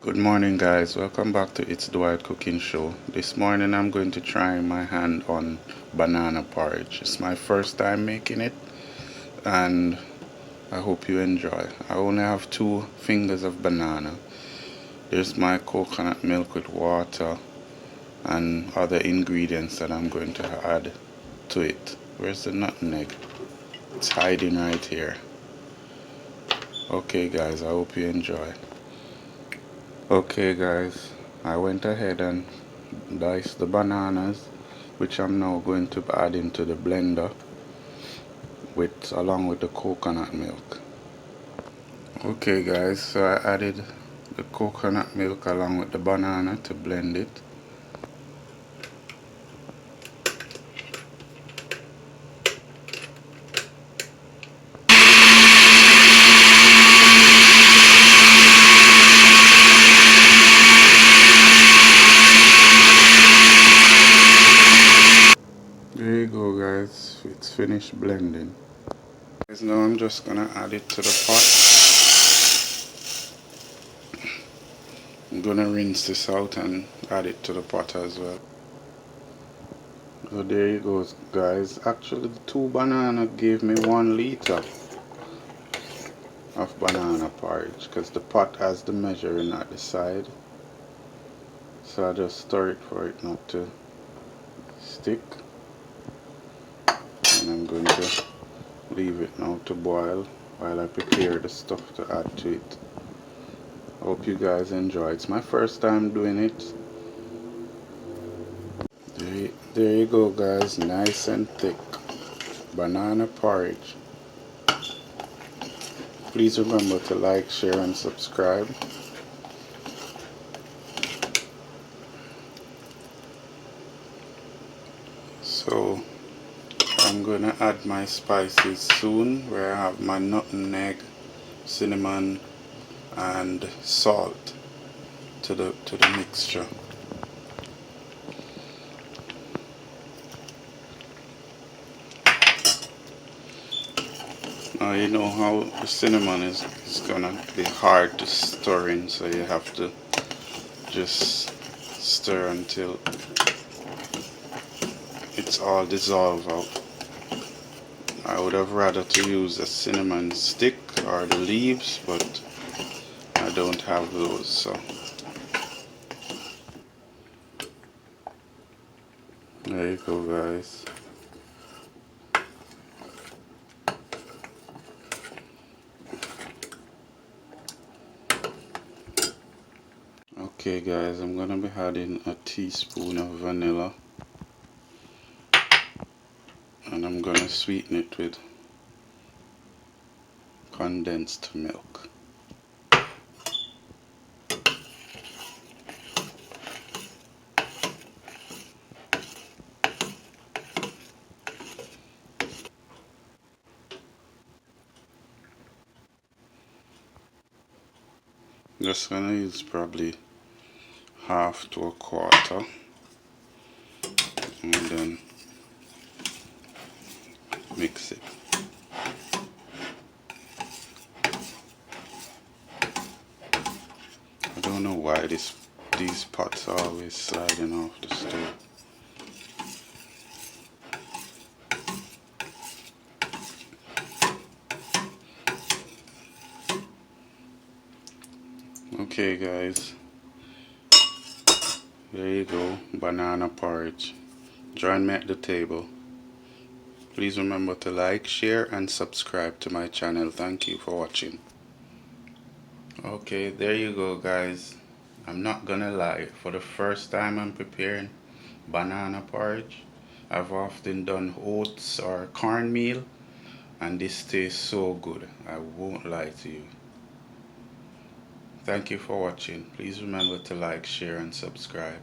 Good morning guys, welcome back to It's Dwight Cooking Show. This morning I'm going to try my hand on banana porridge. It's my first time making it and I hope you enjoy. I only have 2 fingers of banana. There's my coconut milk with water and other ingredients that I'm going to add to it. Where's the nutmeg? It's hiding right here. Okay guys, I hope you enjoy. Okay guys, I went ahead and diced the bananas, which I'm now going to add into the blender along with the coconut milk. Okay guys, so I added the coconut milk along with the banana to blend it. There you go guys, it's finished blending. Guys, now I'm just gonna add it to the pot. I'm gonna rinse this out and add it to the pot as well. So there you go guys, actually the 2 bananas gave me 1 liter of banana porridge because the pot has the measuring at the side. So I just stir it for it not to stick, and I'm going to leave it now to boil while I prepare the stuff to add to it. I hope you guys enjoy. It's my first time doing it. There you go guys, nice and thick banana porridge. Please remember to like, share and subscribe. So I'm gonna add my spices soon, where I have my nutmeg, cinnamon and salt to the mixture. Now you know how the cinnamon is gonna be hard to stir in, so you have to just stir until it's all dissolved out. I would have rather to use a cinnamon stick or the leaves, but I don't have those, so there you go guys. Okay guys, I'm gonna be adding a teaspoon of vanilla and I'm gonna sweeten it with condensed milk. Just gonna use probably half to a quarter and then mix it. I don't know why these pots are always sliding off the stove. Okay guys, there you go, banana porridge. Join me at the table. Please remember to like, share and subscribe to my channel. Thank you for watching. Okay, there you go guys. I'm not gonna lie, for the first time I'm preparing banana porridge. I've often done oats or cornmeal and this tastes so good, I won't lie to you. Thank you for watching. Please remember to like, share and subscribe.